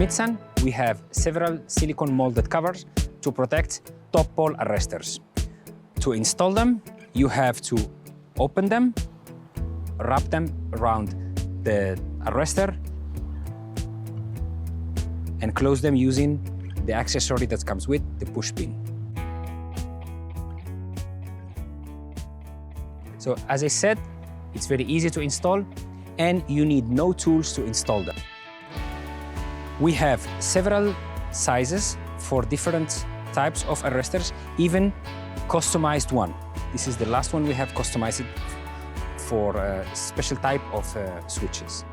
Mitsan, we have several silicone molded covers to protect top pole arresters. To install them, you have to open them, wrap them around the arrestor, and close them using the accessory that comes with the push pin. So as I said, it's very easy to install and you need no tools to install them. We have several sizes for different types of arresters, even customized one. This is the last one we have customized for a special type of switches.